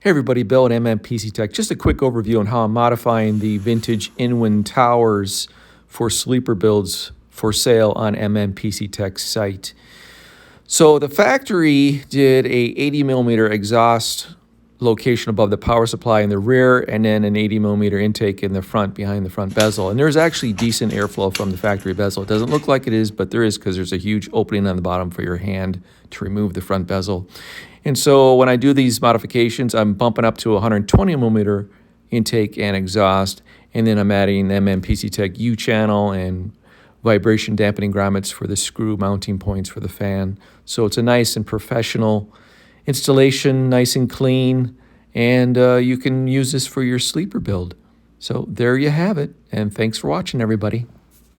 Hey everybody, Bill at Mnpctech. Just a quick overview on how I'm modifying the vintage Inwin towers for sleeper builds for sale on Mnpctech's site. So the factory did a 80 millimeter exhaust location above the power supply in the rear, and then an 80 millimeter intake in the front behind the front bezel. And there's actually decent airflow from the factory bezel. It doesn't look like it is, but there is, because there's a huge opening on the bottom for your hand to remove the front bezel. And so when I do these modifications, I'm bumping up to 120 millimeter intake and exhaust, and then I'm adding Mnpctech U channel and vibration dampening grommets for the screw mounting points for the fan. So it's a nice and professional installation, nice and clean, and you can use this for your sleeper build. So there you have it, and thanks for watching, everybody.